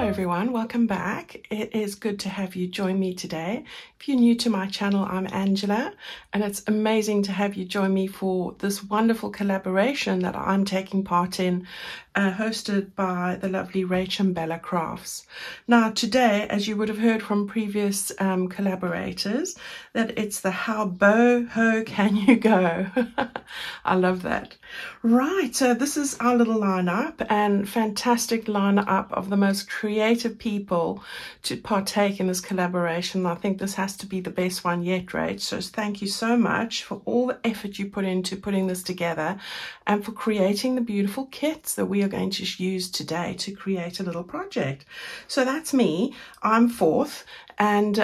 everyone, welcome back. It is good to have you join me today. If you're new to my channel, I'm Angela, and it's amazing to have you join me for this wonderful collaboration that I'm taking part in, hosted by the lovely RachandBella Crafts. Now today, as you would have heard from previous collaborators, that it's the How Boho Can You Go? I love that. Right, so this is our little lineup, and fantastic lineup of the most creative people to partake in this collaboration. I think this has to be the best one yet, Rach. So thank you so much for all the effort you put into putting this together and for creating the beautiful kits that we are going to use today to create a little project. So that's me. I'm fourth. And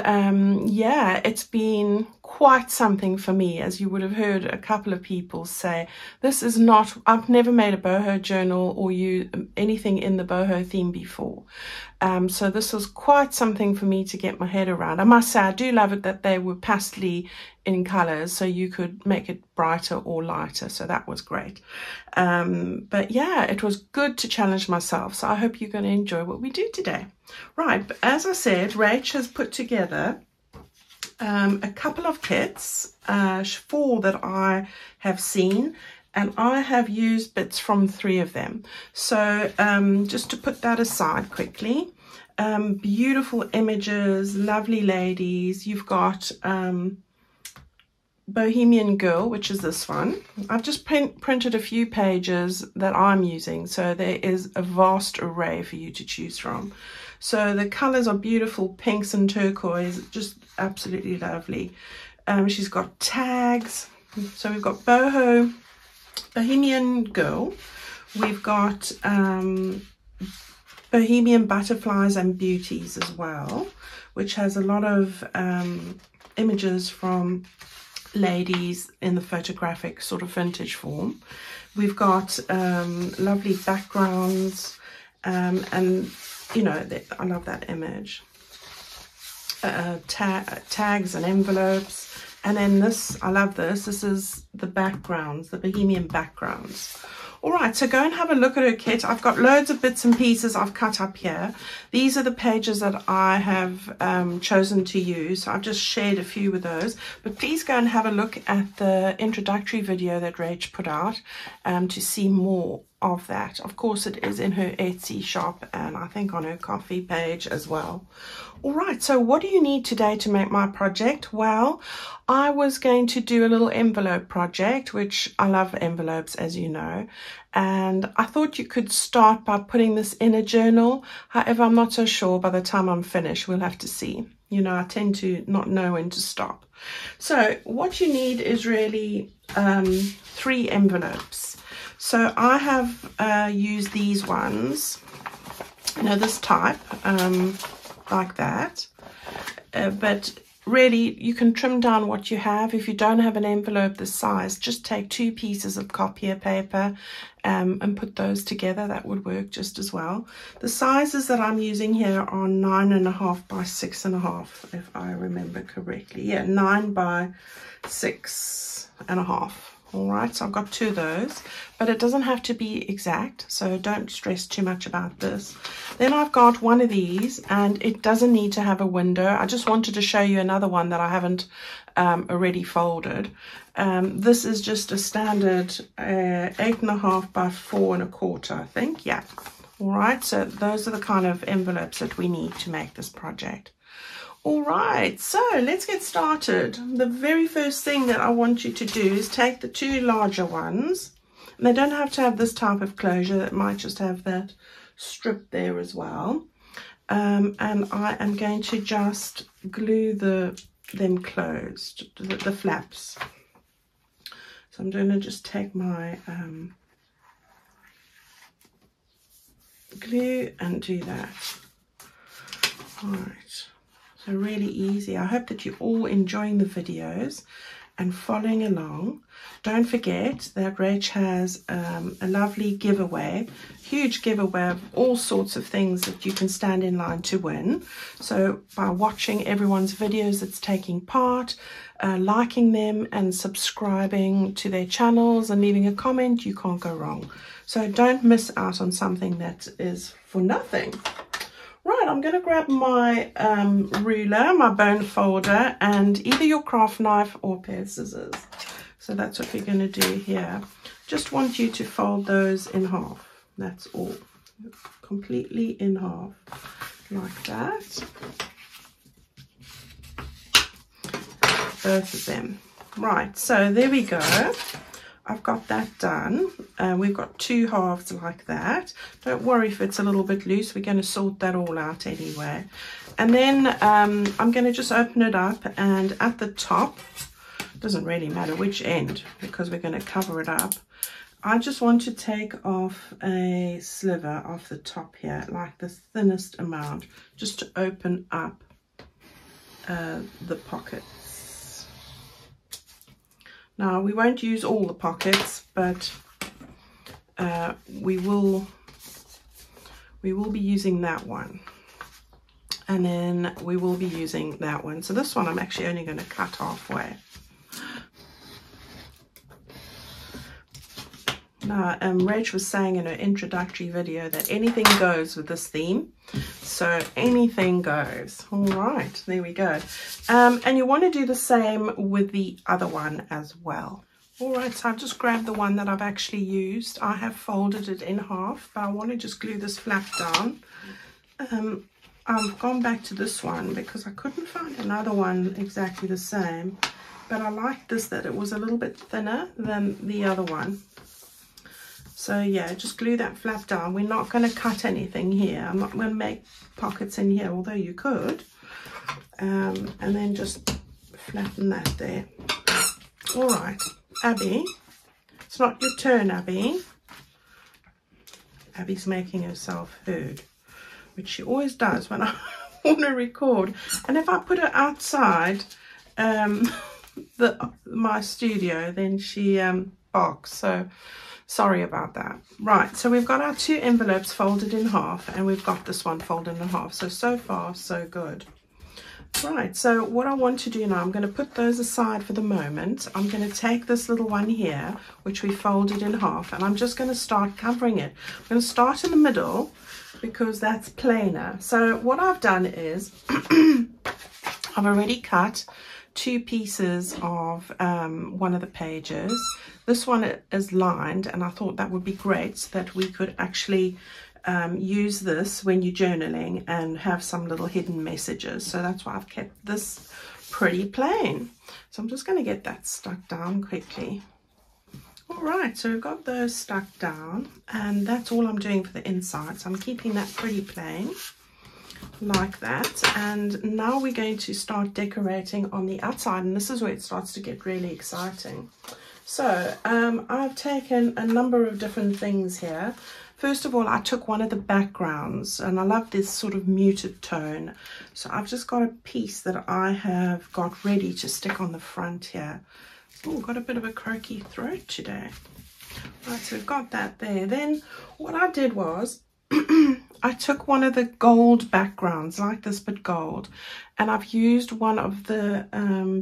yeah, it's been quite something for me, as you would have heard a couple of people say. This is not, I've never made a boho journal or anything in the boho theme before. So this was quite something for me to get my head around. I must say, I do love it that they were pastely in colors, so you could make it brighter or lighter. So that was great. But yeah, it was good to challenge myself. So I hope you're going to enjoy what we do today. Right, but as I said, Rach has put together a couple of kits, 4 that I have seen, and I have used bits from 3 of them. So just to put that aside quickly, beautiful images, lovely ladies. You've got Bohemian Girl, which is this one. I've just printed a few pages that I'm using, so there is a vast array for you to choose from. So the colors are beautiful, pinks and turquoise, just absolutely lovely. She's got tags. So we've got Bohemian Girl. We've got Bohemian Butterflies and Beauties as well, which has a lot of images from ladies in the photographic sort of vintage form. We've got lovely backgrounds, and you know, I love that image. Tags and envelopes, and then this, I love this. This is the backgrounds, the Bohemian backgrounds. All right, so go and have a look at her kit. I've got loads of bits and pieces I've cut up here. These are the pages that I have chosen to use. So I've just shared a few with those. But please go and have a look at the introductory video that Rach put out to see more of that. Of course, it is in her Etsy shop and I think on her coffee page as well. All right, so what do you need today to make my project? Well, I was going to do a little envelope project, which I love envelopes, as you know, and I thought you could start by putting this in a journal. However, I'm not so sure by the time I'm finished. We'll have to see. You know, I tend to not know when to stop. So what you need is really 3 envelopes. So I have used these ones, you know, this type, like that, but really you can trim down what you have. If you don't have an envelope this size, just take 2 pieces of copier paper and put those together. That would work just as well. The sizes that I'm using here are 9.5 by 6.5, if I remember correctly. Yeah, 9 by 6.5. All right, so I've got 2 of those, but it doesn't have to be exact, so don't stress too much about this. Then I've got one of these, and it doesn't need to have a window. I just wanted to show you another one that I haven't already folded. This is just a standard 8.5 by 4.25, I think. Yeah. All right, so those are the kind of envelopes that we need to make this project. All right, so let's get started. The very first thing that I want you to do is take the 2 larger ones. And they don't have to have this type of closure. It might just have that strip there as well. And I am going to just glue them closed, the flaps. So I'm going to just take my glue and do that. All right. So really easy. I hope that you're all enjoying the videos and following along. Don't forget that Rach has a lovely giveaway, huge giveaway of all sorts of things that you can stand in line to win. So by watching everyone's videos that's taking part, liking them and subscribing to their channels and leaving a comment, you can't go wrong. So don't miss out on something that is for nothing. Right, I'm going to grab my ruler, my bone folder, and either your craft knife or a pair of scissors. So that's what we're going to do here. Just want you to fold those in half. That's all. Completely in half. Like that. Both of them. Right, so there we go. I've got that done. We've got two halves like that. Don't worry if it's a little bit loose. We're going to sort that all out anyway. And then I'm going to just open it up, and at the top, doesn't really matter which end because we're going to cover it up. I just want to take off a sliver off the top here, like the thinnest amount, just to open up the pockets. Now we won't use all the pockets, but we will be using that one, and then we will be using that one. So this one I'm actually only going to cut halfway. Now, Rach was saying in her introductory video that anything goes with this theme. So anything goes. All right, there we go. And you want to do the same with the other one as well. All right, so I've just grabbed the one that I've actually used. I have folded it in half, but I want to just glue this flap down. I've gone back to this one because I couldn't find another one exactly the same. But I liked this, that it was a little bit thinner than the other one. So yeah, just glue that flap down. We're not going to cut anything here. I'm not going to make pockets in here, although you could. And then just flatten that there. All right, Abby. It's not your turn, Abby. Abby's making herself heard, which she always does when I want to record. And if I put her outside my studio, then she barks. So sorry about that. Right, so we've got our two envelopes folded in half, and we've got this one folded in half. So far, so good. Right, so what I want to do now, I'm going to put those aside for the moment. I'm going to take this little one here, which we folded in half, and I'm just going to start covering it. I'm going to start in the middle because that's plainer. So what I've done is I've already cut two pieces of one of the pages. This one is lined, and I thought that would be great so that we could actually use this when you're journaling and have some little hidden messages. So that's why I've kept this pretty plain. So I'm just going to get that stuck down quickly. All right, so we've got those stuck down, and that's all I'm doing for the inside. So I'm keeping that pretty plain like that. And now we're going to start decorating on the outside, and this is where it starts to get really exciting. So I've taken a number of different things here. First of all, I took one of the backgrounds, and I love this sort of muted tone. So I've just got a piece that I have got ready to stick on the front here. Oh, got a bit of a croaky throat today. Right, so we've got that there. Then what I did was I took one of the gold backgrounds, like this but gold, and I've used one of the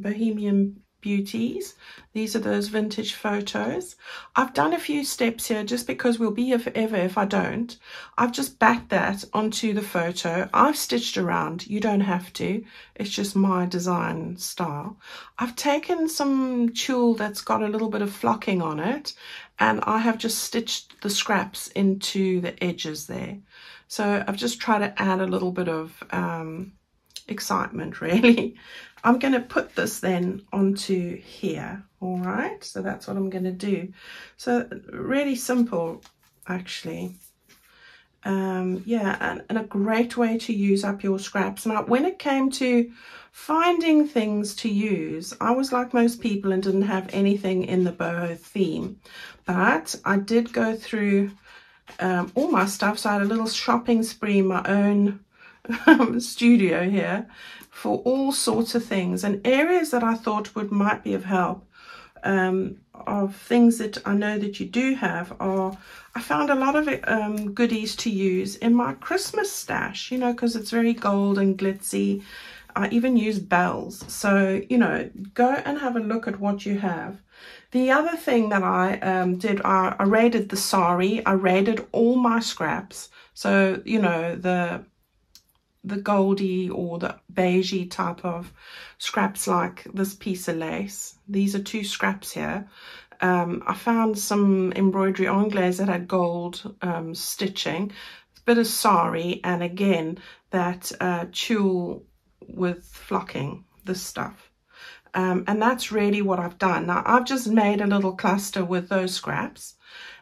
Bohemian Beauties. These are those vintage photos. I've done a few steps here just because we'll be here forever if I don't. I've just backed that onto the photo. I've stitched around. You don't have to. It's just my design style. I've taken some tulle that's got a little bit of flocking on it, and I have just stitched the scraps into the edges there. So I've just tried to add a little bit of excitement, really. I'm going to put this then onto here. All right, so that's what I'm going to do. So really simple, actually. Yeah, and a great way to use up your scraps. Now, when it came to finding things to use, I was like most people and didn't have anything in the boho theme, but I did go through all my stuff. So I had a little shopping spree in my own studio here for all sorts of things, and areas that I thought might be of help, of things that I know that you do have, are I found a lot of goodies to use in my Christmas stash, you know, because it's very gold and glitzy. I even use bells. So, you know, go and have a look at what you have. The other thing that I did, I raided the sari. I raided all my scraps. So, you know, the the goldy or the beigey type of scraps, like this piece of lace. These are 2 scraps here. I found some embroidery anglaise that had gold stitching, a bit of sari, and again that tulle with flocking, this stuff. And that's really what I've done. Now I've just made a little cluster with those scraps,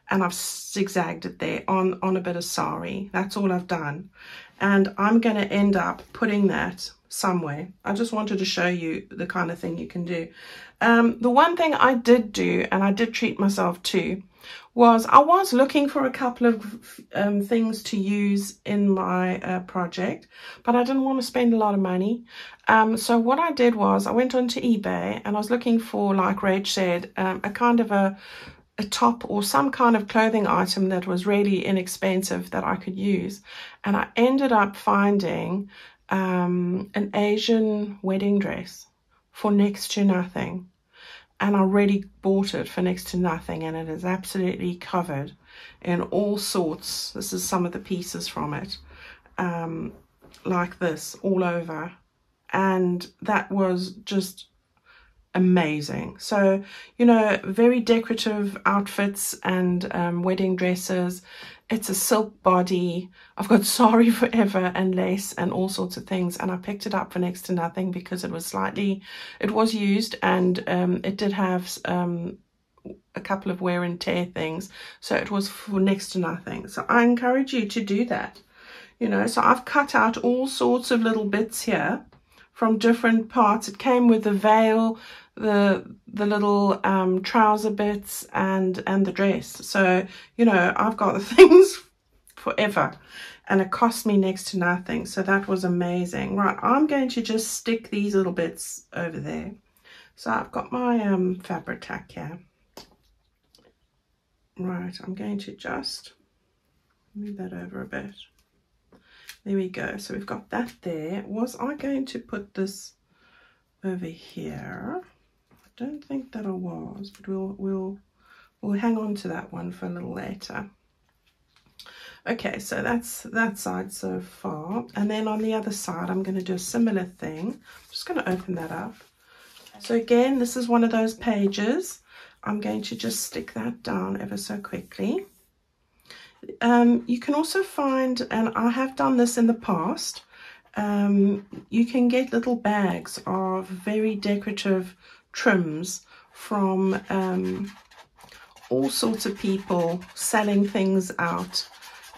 and I've zigzagged it there on a bit of sari. That's all I've done. And I'm going to end up putting that somewhere. I just wanted to show you the kind of thing you can do. The one thing I did do, and I did treat myself to, was I was looking for a couple of things to use in my project, but I didn't want to spend a lot of money. So what I did was I went onto eBay and I was looking for, like Rach said, a kind of a top or some kind of clothing item that was really inexpensive that I could use. And I ended up finding an Asian wedding dress for next to nothing. And I really bought it for next to nothing, and it is absolutely covered in all sorts. This is some of the pieces from it, like this, all over. And that was just amazing. So, you know, very decorative outfits and wedding dresses. It's a silk body. I've got sari forever and lace and all sorts of things, and I picked it up for next to nothing because it was used, and it did have a couple of wear and tear things, so it was for next to nothing. So I encourage you to do that, you know. So I've cut out all sorts of little bits here from different parts. It came with the veil, the little trouser bits, and the dress. So, you know, I've got the things forever, and it cost me next to nothing. So that was amazing. Right, I'm going to just stick these little bits over there. So I've got my fabric tack here. Right, I'm going to just move that over a bit. There we go. So we've got that there. Was I going to put this over here? I don't think that I was, but we'll hang on to that one for a little later. Okay, so that's that side so far. And then on the other side, I'm going to do a similar thing. I'm just going to open that up. So again, this is one of those pages. I'm going to just stick that down ever so quickly. You can also find, and I have done this in the past, you can get little bags of very decorative trims from all sorts of people selling things out,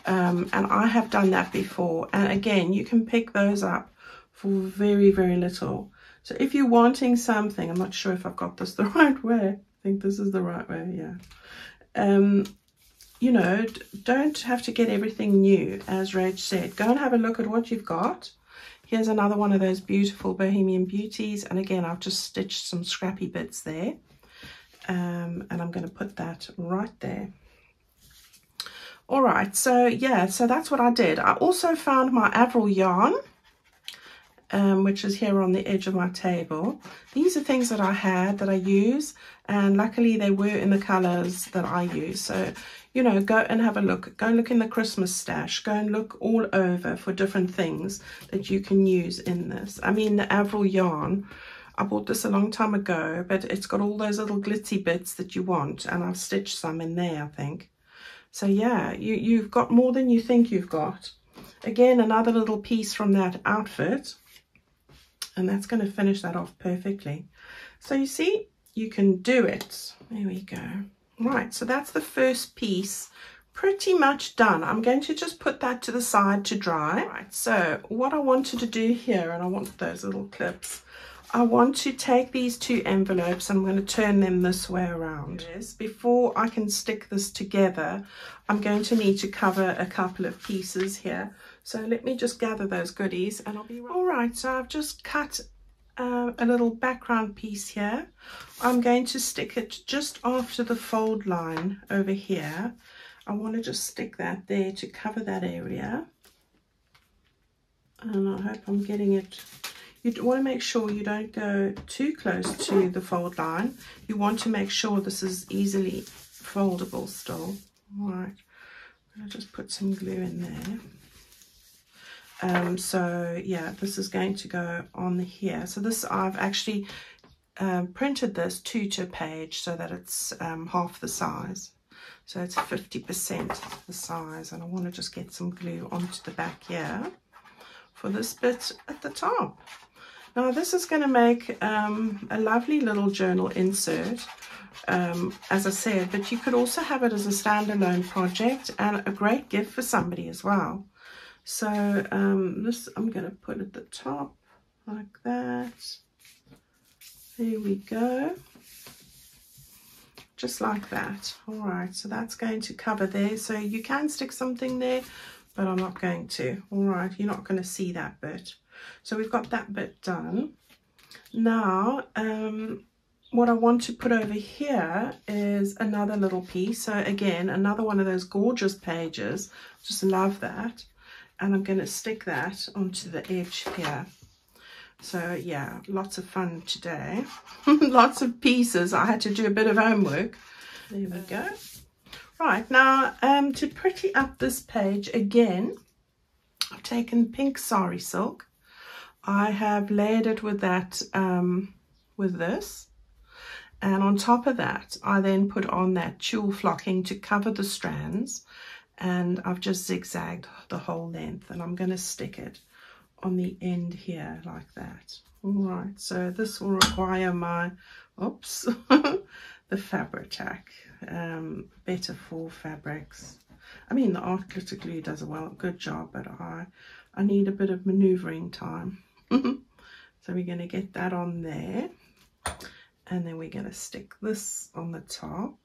and I have done that before. And again, you can pick those up for very, very little. So if you're wanting something, I'm not sure if I've got this the right way. I think this is the right way, yeah. You know, don't have to get everything new, as Rach said. Go and have a look at what you've got. Here's another one of those beautiful Bohemian Beauties. And again, I've just stitched some scrappy bits there. And I'm going to put that right there. All right, so yeah, so that's what I did. I also found my Avril yarn, which is here on the edge of my table. These are things that I had that I use, and luckily they were in the colors that I use. So, you know, go and have a look. Go and look in the Christmas stash. Go and look all over for different things that you can use in this. I mean, the Avril yarn, I bought this a long time ago, but it's got all those little glitzy bits that you want, and I've stitched some in there, I think. So yeah, you've got more than you think you've got. Again, another little piece from that outfit, and that's going to finish that off perfectly. So you see, you can do it. There we go. Right, so that's the first piece pretty much done. I'm going to just put that to the side to dry. Right, so what I wanted to do here, and I want those little clips, I want to take these 2 envelopes and I'm going to turn them this way around. Yes, before I can stick this together, I'm going to need to cover a couple of pieces here. So let me just gather those goodies and I'll be right. All right, so I've just cut a little background piece here. I'm going to stick it just after the fold line over here. I want to just stick that there to cover that area. And I hope I'm getting it. You want to make sure you don't go too close to the fold line. You want to make sure this is easily foldable still. All right, I'll just put some glue in there. So yeah, this is going to go on here. So this, I've actually printed this 2 to a page so that it's half the size. So it's 50% the size. And I want to just get some glue onto the back here for this bit at the top. Now this is going to make a lovely little journal insert, as I said, but you could also have it as a standalone project and a great gift for somebody as well. So this I'm going to put at the top like that. There we go. Just like that. All right, so that's going to cover there. So you can stick something there, but I'm not going to. All right, you're not going to see that bit. So we've got that bit done. Now, what I want to put over here is another little piece. So again, another one of those gorgeous pages. Just love that. And I'm going to stick that onto the edge here. So yeah, lots of fun today. Lots of pieces. I had to do a bit of homework. There we go. Right, now to pretty up this page again, I've taken pink sari silk. I have layered it with that, with this. And on top of that, I then put on that tulle flocking to cover the strands. And I've just zigzagged the whole length, and I'm going to stick it on the end here like that. All right, so this will require my, oops, the Fabri-Tac, better for fabrics. I mean, the art glitter glue does a good job, but I need a bit of maneuvering time. So we're going to get that on there, and then we're going to stick this on the top.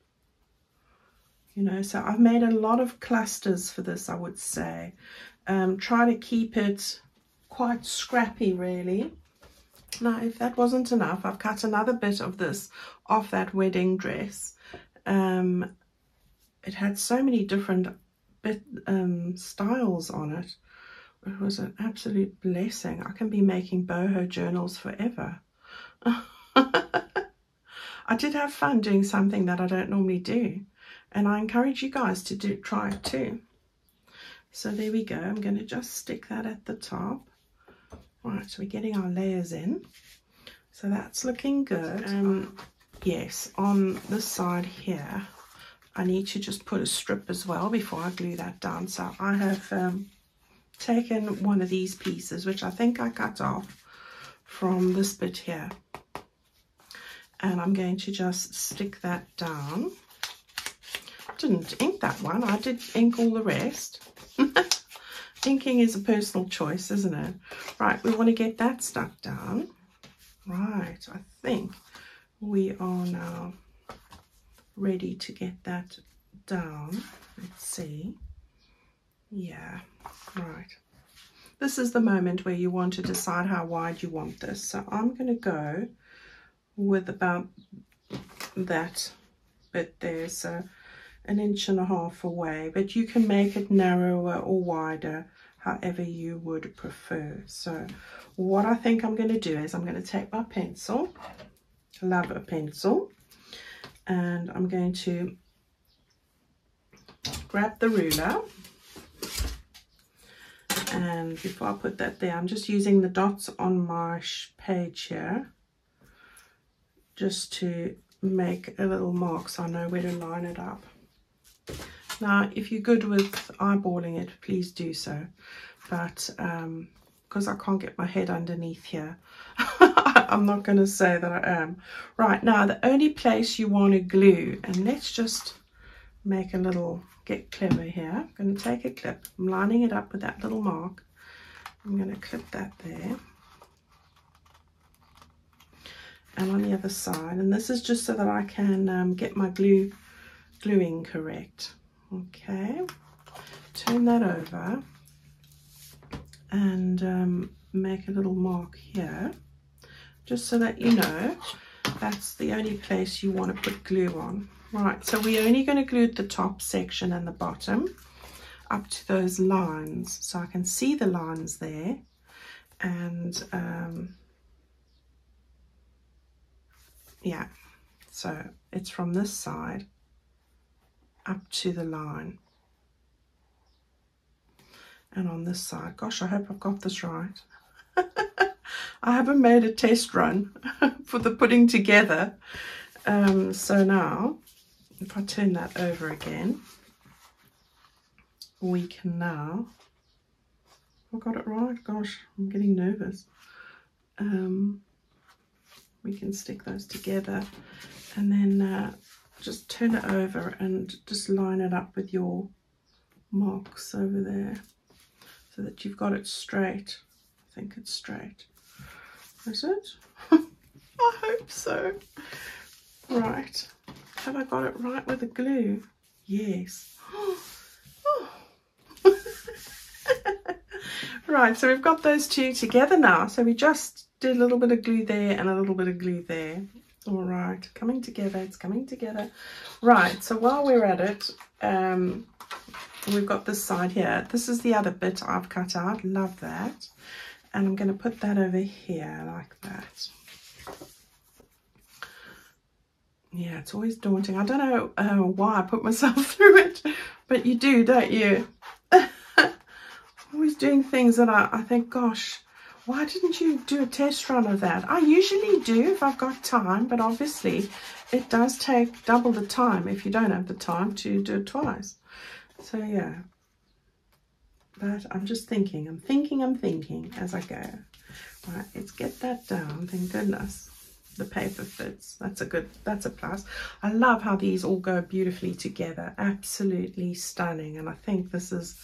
You know, so I've made a lot of clusters for this, I would say. Try to keep it quite scrappy, really. Now, if that wasn't enough, I've cut another bit of this off that wedding dress. It had so many different styles on it. It was an absolute blessing. I can be making boho journals forever. I did have fun doing something that I don't normally do. And I encourage you guys to try it too. So there we go. I'm going to just stick that at the top. Right, so we're getting our layers in. So that's looking good. Yes, on this side here, I need to just put a strip as well before I glue that down. So I have taken one of these pieces, which I think I cut off from this bit here. And I'm going to just stick that down. Didn't ink that one. I did ink all the rest. Inking is a personal choice, isn't it? Right, we want to get that stuck down. Right, I think we are now ready to get that down. Let's see. Yeah, right. This is the moment where you want to decide how wide you want this. So I'm going to go with about that bit there. So 1.5 inches away, but you can make it narrower or wider, however you would prefer. So what I think I'm going to do is I'm going to take my pencil, I love a pencil, and I'm going to grab the ruler, and before I put that there, I'm just using the dots on my page here just to make a little mark so I know where to line it up. Now, if you're good with eyeballing it, please do so. But because I can't get my head underneath here, I'm not going to say that I am. Right, now the only place you want to glue, and let's just make a little, get clever here. I'm going to take a clip. I'm lining it up with that little mark. I'm going to clip that there. And on the other side, and this is just so that I can get my gluing correct. Okay, turn that over and make a little mark here, just so that you know that's the only place you want to put glue on. Right, so we're only going to glue the top section and the bottom up to those lines, so I can see the lines there. And yeah, so it's from this side up to the line, and on this side. Gosh, I hope I've got this right. I haven't made a test run for the putting together. So now, if I turn that over again, we can now, I got it right, gosh, I'm getting nervous. We can stick those together and then just turn it over and just line it up with your marks over there so that you've got it straight. I think it's straight. Is it? I hope so. Right. Have I got it right with the glue? Yes. Right, so we've got those two together now. So we just did a little bit of glue there and a little bit of glue there. All right, coming together, it's coming together. Right, so while we're at it, we've got this side here. This is the other bit I've cut out. Love that. And I'm going to put that over here like that. Yeah, it's always daunting. I don't know why I put myself through it, but you do, don't you? Always doing things that I think, gosh, why didn't you do a test run of that? I usually do if I've got time, but obviously it does take double the time if you don't have the time to do it twice. So yeah, but I'm just thinking, I'm thinking as I go. Right, let's get that down. Thank goodness the paper fits. That's a plus. I love how these all go beautifully together. Absolutely stunning. And I think this is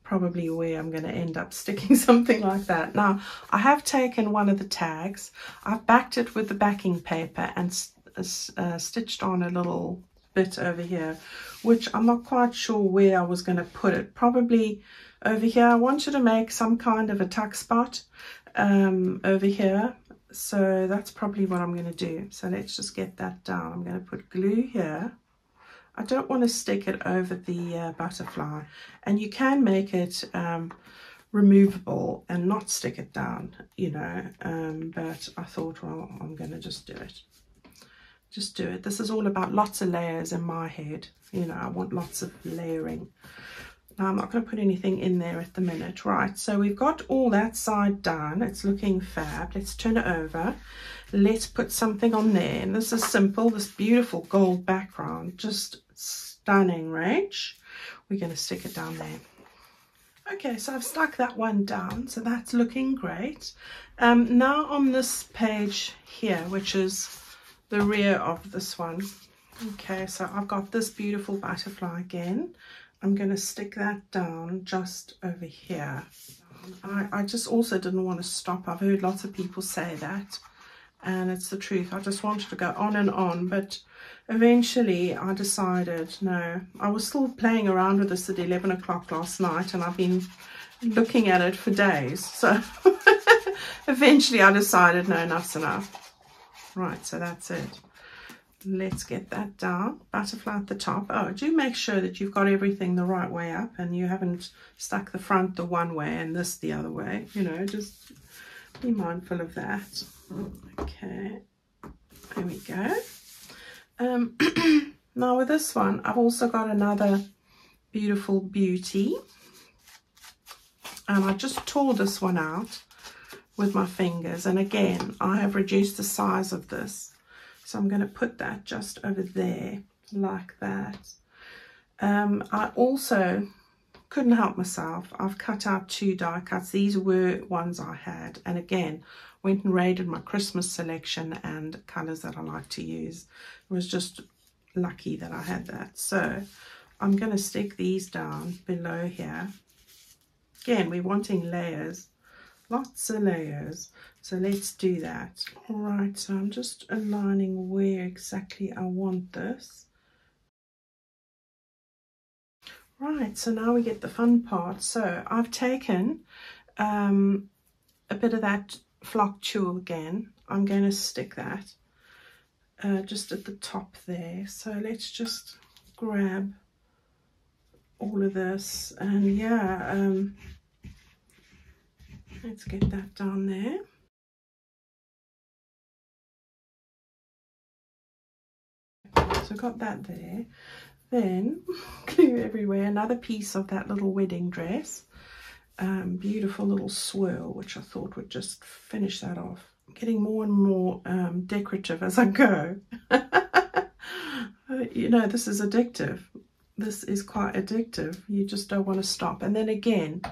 probably where I'm going to end up sticking something like that. Now, I have taken one of the tags, I've backed it with the backing paper and stitched on a little bit over here, which I'm not quite sure where I was going to put it. Probably over here. I wanted to make some kind of a tuck spot over here. So that's probably what I'm going to do. So let's just get that down. I'm going to put glue here. I don't want to stick it over the butterfly, and you can make it removable and not stick it down, you know, but I thought, well, I'm going to just do it. Just do it. This is all about lots of layers in my head. You know, I want lots of layering. Now, I'm not going to put anything in there at the minute. Right, so we've got all that side done. It's looking fab. Let's turn it over. Let's put something on there. And this is simple, this beautiful gold background. Just stunning, Rach. We're going to stick it down there. Okay, so I've stuck that one down. So that's looking great. Now on this page here, which is the rear of this one. Okay, so I've got this beautiful butterfly again. I'm going to stick that down just over here. I just also didn't want to stop. I've heard lots of people say that, and it's the truth. I just wanted to go on and on, but eventually I decided, no, I was still playing around with this at 11 o'clock last night, and I've been looking at it for days. So eventually I decided, no, enough's enough. Right, so that's it. Let's get that down. Butterfly at the top. Oh, do make sure that you've got everything the right way up and you haven't stuck the front the one way and this the other way. You know, just be mindful of that. Okay, there we go. Now with this one, I've also got another beautiful beauty. And I just tore this one out with my fingers. And again, I have reduced the size of this. So I'm going to put that just over there like that. I also couldn't help myself. I've cut out 2 die cuts. These were ones I had. And again, went and raided my Christmas selection and colours that I like to use. It was just lucky that I had that. So I'm going to stick these down below here. Again, we're wanting layers. Lots of layers, so let's do that. All right, so I'm just aligning where exactly I want this. Right, so now we get the fun part. So I've taken a bit of that flock tulle again. I'm going to stick that just at the top there. So let's just grab all of this, and yeah, let's get that down there. So got that there. Then glue everywhere. Another piece of that little wedding dress. beautiful little swirl, which I thought would just finish that off. I'm getting more and more decorative as I go. You know, this is addictive. This is quite addictive. You just don't want to stop. And then again,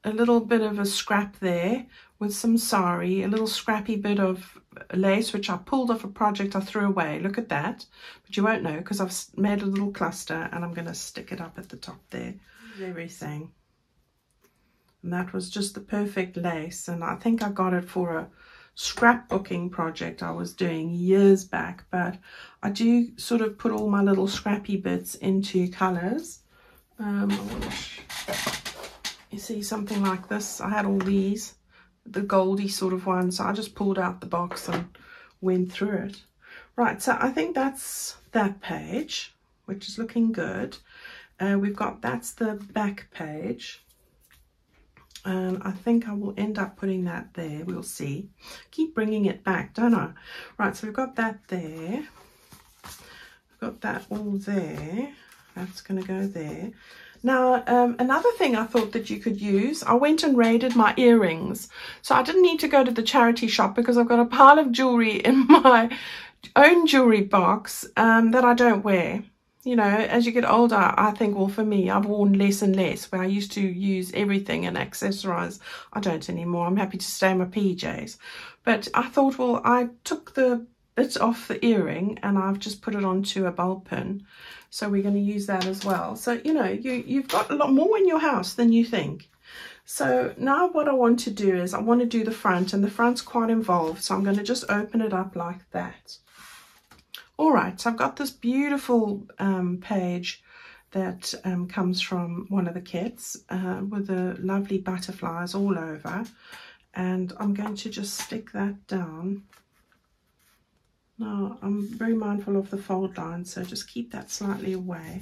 a little bit of a scrap there with some sari, a little scrappy bit of lace, which I pulled off a project I threw away. Look at that. But you won't know because I've made a little cluster and I'm going to stick it up at the top there. Everything. And that was just the perfect lace. And I think I got it for a scrapbooking project I was doing years back. But I do sort of put all my little scrappy bits into colours. You see something like this. I had all these, the goldy sort of ones. So I just pulled out the box and went through it. Right, so I think that's that page, which is looking good. We've got, that's the back page. And I think I will end up putting that there. We'll see. Keep bringing it back, don't I? Right, so we've got that there. We've got that all there. That's going to go there. Now, another thing I thought that you could use, I went and raided my earrings. So I didn't need to go to the charity shop because I've got a pile of jewellery in my own jewellery box that I don't wear. You know, as you get older, I think, well, for me, I've worn less and less, where I used to use everything and accessorize. I don't anymore. I'm happy to stay in my PJs. But I thought, well, I took the bit off the earring and I've just put it onto a ball pin. So we're going to use that as well. So, you know, you've got a lot more in your house than you think. So now what I want to do is I want to do the front, and the front's quite involved. So I'm going to just open it up like that. All right, so I've got this beautiful page that comes from one of the kits with the lovely butterflies all over. And I'm going to just stick that down. Now, I'm very mindful of the fold line, so just keep that slightly away,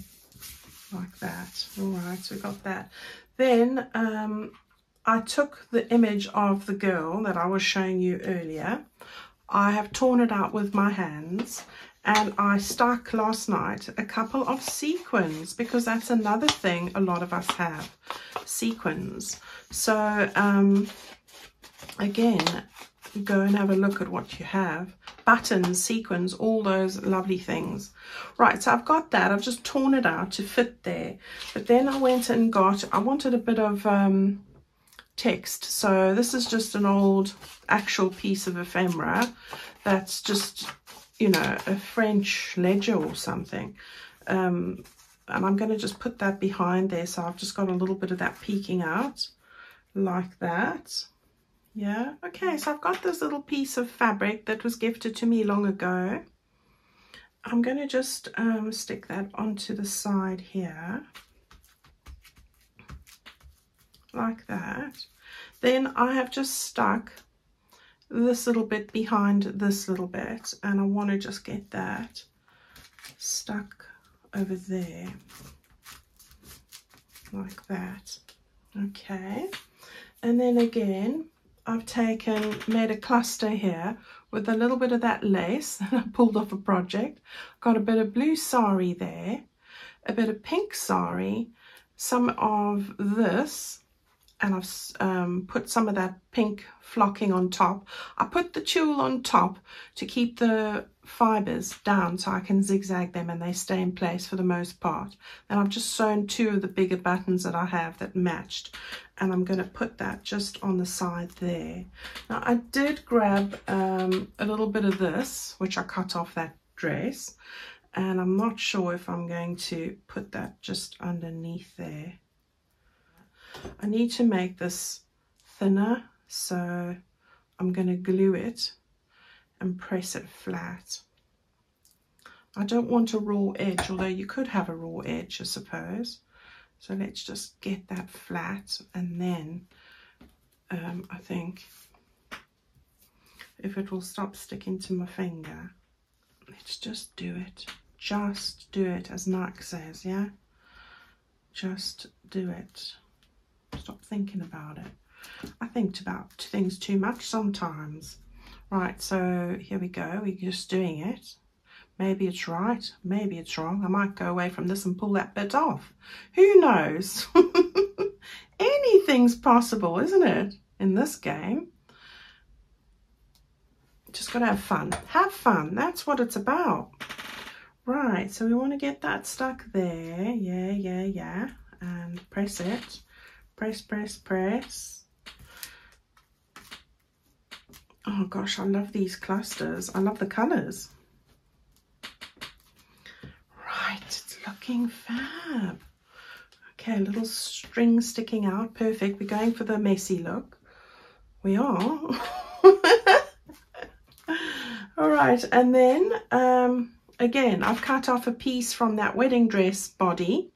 like that. All right, so we got that. Then I took the image of the girl that I was showing you earlier. I have torn it out with my hands. And I stuck last night a couple of sequins, because that's another thing a lot of us have, sequins. So again, go and have a look at what you have. Buttons, sequins, all those lovely things. Right, so I've got that. I've just torn it out to fit there. But then I went and I wanted a bit of text. So this is just an old actual piece of ephemera that's just, you know, a French ledger or something. And I'm going to just put that behind there. So I've just got a little bit of that peeking out like that. Yeah, okay, so I've got this little piece of fabric that was gifted to me long ago. I'm going to just stick that onto the side here. Like that. Then I have just stuck this little bit behind this little bit, and I want to just get that stuck over there like that. Okay, and then again I've made a cluster here with a little bit of that lace that I pulled off a project. Got a bit of blue sari there, a bit of pink sari, some of this, and I've put some of that pink flocking on top. I put the tulle on top to keep the fibers down so I can zigzag them and they stay in place for the most part. And I've just sewn two of the bigger buttons that I have that matched, and I'm going to put that just on the side there. Now I did grab a little bit of this, which I cut off that dress, and I'm not sure if I'm going to put that just underneath there. I need to make this thinner, so I'm going to glue it and press it flat. I don't want a raw edge, although you could have a raw edge, I suppose. So let's just get that flat, and then I think if it will stop sticking to my finger, let's just do it. Just do it, as Nike says, yeah? Just do it. Stop thinking about it. I think about things too much sometimes. Right, so here we go. We're just doing it. Maybe it's right, maybe it's wrong. I might go away from this and pull that bit off. Who knows? Anything anything's possible, isn't it, in this game? Just got to have fun. Have fun. That's what it's about. Right, so we want to get that stuck there. Yeah. And press it. Press. Oh gosh, I love these clusters. I love the colours. Right, it's looking fab. Okay, a little string sticking out. Perfect. We're going for the messy look. We are. All right, and then again, I've cut off a piece from that wedding dress body.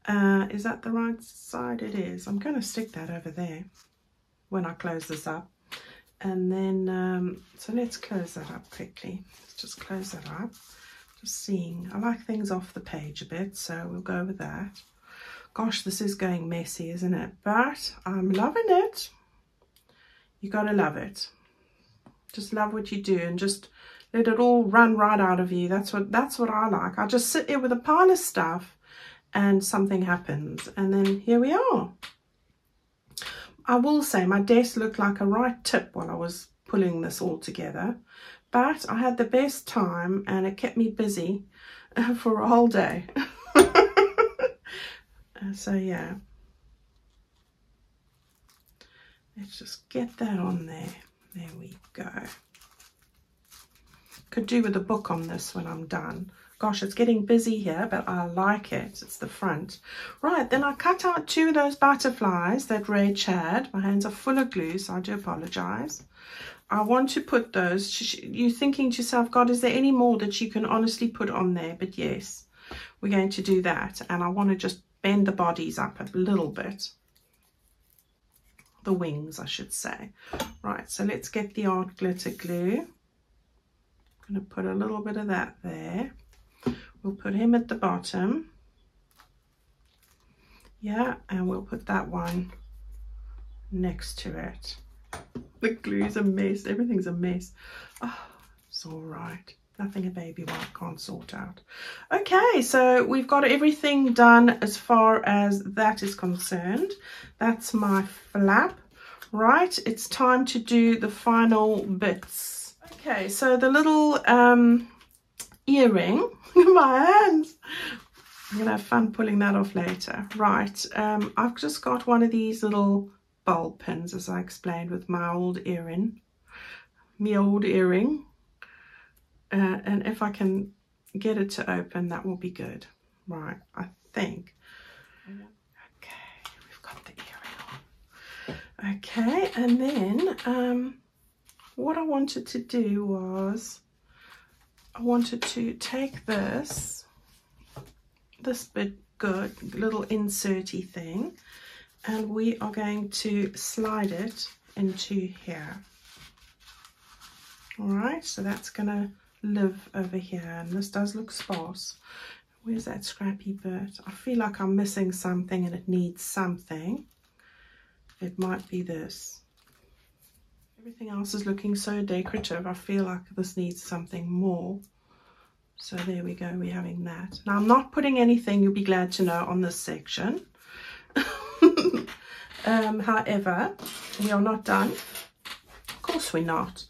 Is that the right side? It is. I'm going to stick that over there when I close this up. And then, so let's close that up quickly. Let's just close that up. Just seeing. I like things off the page a bit, so we'll go with that. Gosh, this is going messy, isn't it? But I'm loving it. You got to love it. Just love what you do and just let it all run right out of you. That's what I like. I just sit here with a pile of stuff and something happens. And then here we are. I will say my desk looked like a right tip while I was pulling this all together. But I had the best time and it kept me busy for a whole day. So yeah. Let's just get that on there. There we go. Could do with a book on this when I'm done. Gosh, it's getting busy here, but I like it. It's the front. Right, then I cut out 2 of those butterflies that Rach had. My hands are full of glue, so I do apologize. I want to put those. You're thinking to yourself, God, is there any more that you can honestly put on there? But yes, we're going to do that. And I want to just bend the bodies up a little bit. The wings, I should say. Right, so let's get the art glitter glue. I'm going to put a little bit of that there. We'll put him at the bottom. Yeah, and we'll put that one next to it. The glue's a mess. Everything's a mess. Oh, it's all right. Nothing a baby wipe can't sort out. Okay, so we've got everything done as far as that is concerned. That's my flap. Right, it's time to do the final bits. Okay, so the little earring, my hands. I'm gonna have fun pulling that off later. Right, I've just got one of these little ball pins, as I explained, with my old earring. And if I can get it to open, that will be good. Right, I think. Okay, we've got the earring on. Okay, and then what I wanted to do was I wanted to take this bit good, little inserty thing, and we are going to slide it into here. All right, so that's gonna live over here, and this does look sparse. Where's that scrappy bit? I feel like I'm missing something and it needs something. It might be this. Everything else is looking so decorative. I feel like this needs something more. So there we go, we're having that. Now I'm not putting anything, you'll be glad to know, on this section. However, we are not done. Of course we're not.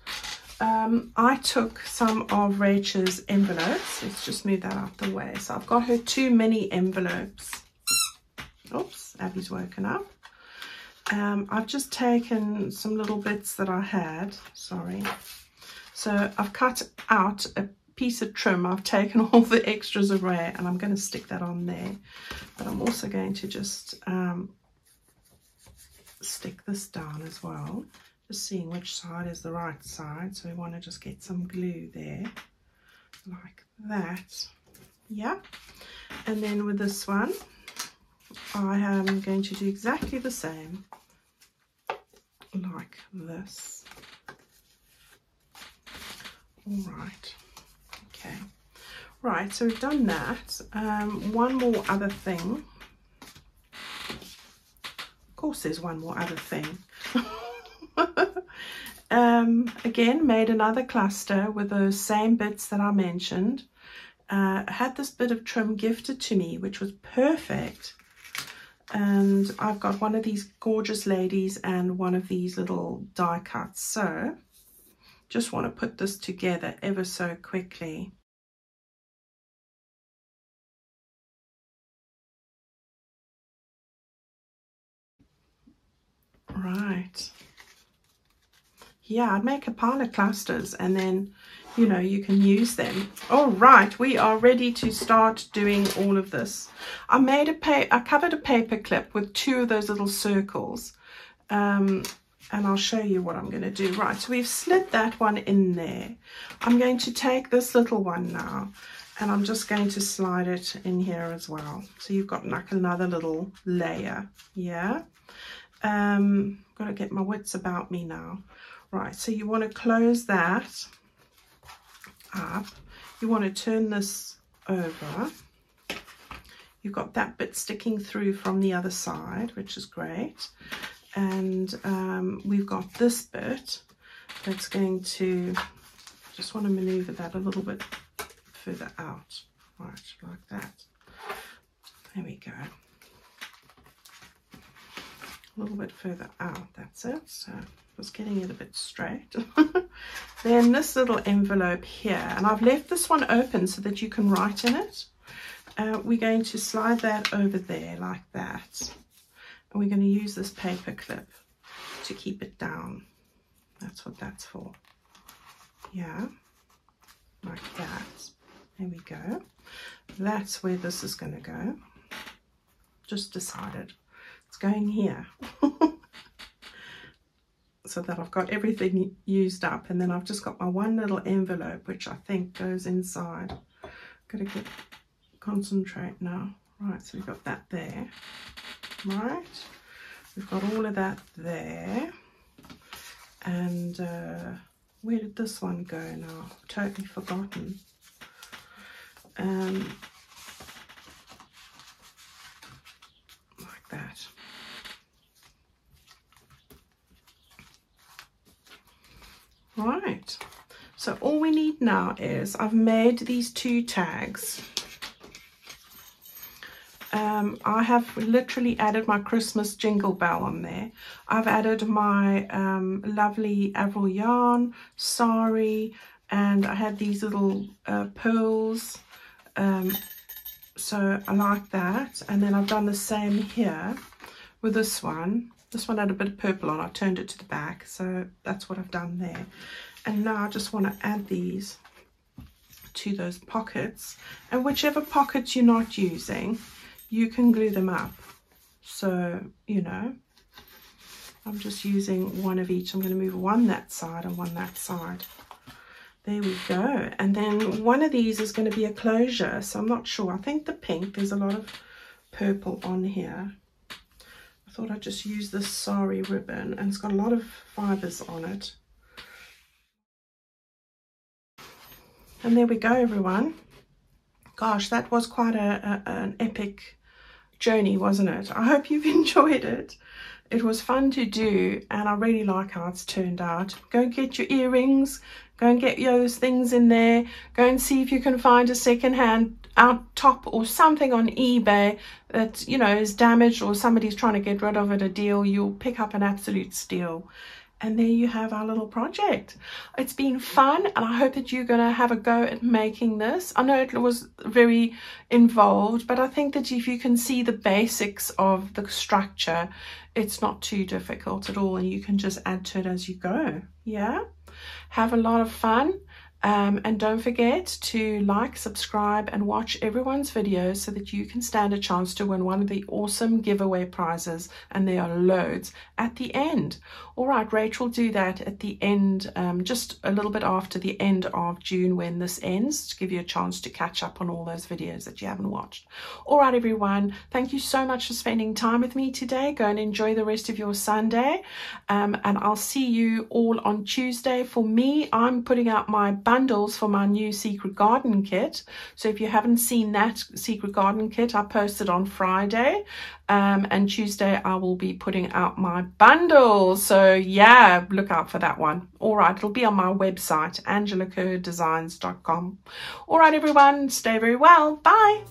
I took some of Rachel's envelopes. Let's just move that out the way. So I've got her 2 mini envelopes. Oops, Abby's woken up. I've just taken some little bits that I had. Sorry. So I've cut out a piece of trim. I've taken all the extras away and I'm going to stick that on there. But I'm also going to just stick this down as well. Just seeing which side is the right side. So we want to just get some glue there, like that. Yeah. And then with this one, I am going to do exactly the same, like this. All right. Okay. Right, so we've done that. One more other thing. Of course, there's one more other thing. Again, made another cluster with those same bits that I mentioned. Had this bit of trim gifted to me, which was perfect. And I've got one of these gorgeous ladies and one of these little die cuts. So just want to put this together ever so quickly. Right. Yeah, I'd make a pile of clusters and then, you know, you can use them. All right, we are ready to start doing all of this. I covered a paper clip with 2 of those little circles. And I'll show you what I'm going to do. Right, so we've slid that one in there. I'm going to take this little one now and I'm just going to slide it in here as well. So you've got like another little layer. Yeah. Got to get my wits about me now. Right, so you want to close that up. You want to turn this over. You've got that bit sticking through from the other side, which is great. And we've got this bit that's going to, just want to maneuver that a little bit further out. Right, like that. There we go. A little bit further out, that's it. So just getting it a bit straight. Then this little envelope here, and I've left this one open so that you can write in it. We're going to slide that over there like that. And we're going to use this paper clip to keep it down. That's what that's for. Yeah, like that. There we go. That's where this is going to go. Just decided it's going here. So that I've got everything used up, and then I've just got my one little envelope which I think goes inside. Gotta concentrate now. Right, so we've got that there. Right, we've got all of that there. And where did this one go now? I've totally forgotten. Like that. Right, so all we need now is, I've made these 2 tags. I have literally added my Christmas jingle bell on there. I've added my lovely Avril yarn, sari, and I had these little pearls. So I like that. And then I've done the same here with this one. This one had a bit of purple on. I turned it to the back, so that's what I've done there. And now I just want to add these to those pockets. And whichever pockets you're not using, you can glue them up. So, you know, I'm just using one of each. I'm going to move one that side and one that side. There we go. And then one of these is going to be a closure. So I'm not sure. I think the pink, there's a lot of purple on here. I thought I'd just use this sari ribbon, and it's got a lot of fibers on it. And there we go, everyone. Gosh, that was quite an epic journey, wasn't it? I hope you've enjoyed it. It was fun to do, and I really like how it's turned out. Go and get your earrings, go and get those things in there, go and see if you can find a second-hand out top or something on eBay that, you know, is damaged, or somebody's trying to get rid of it, a deal. You'll pick up an absolute steal. And there you have our little project. It's been fun, and I hope that you're going to have a go at making this. I know it was very involved, but I think that if you can see the basics of the structure, it's not too difficult at all, and you can just add to it as you go. Yeah, have a lot of fun. And don't forget to like, subscribe, and watch everyone's videos so that you can stand a chance to win one of the awesome giveaway prizes, and there are loads at the end. All right, Rachel, do that at the end, just a little bit after the end of June when this ends, to give you a chance to catch up on all those videos that you haven't watched. All right, everyone, thank you so much for spending time with me today. Go and enjoy the rest of your Sunday, and I'll see you all on Tuesday. For me, I'm putting out my bundles for my new secret garden kit. So if you haven't seen that secret garden kit, I posted on Friday, and Tuesday I will be putting out my bundles. So yeah, look out for that one. All right, it'll be on my website, angelakerrdesigns.com. All right, everyone, stay very well. Bye.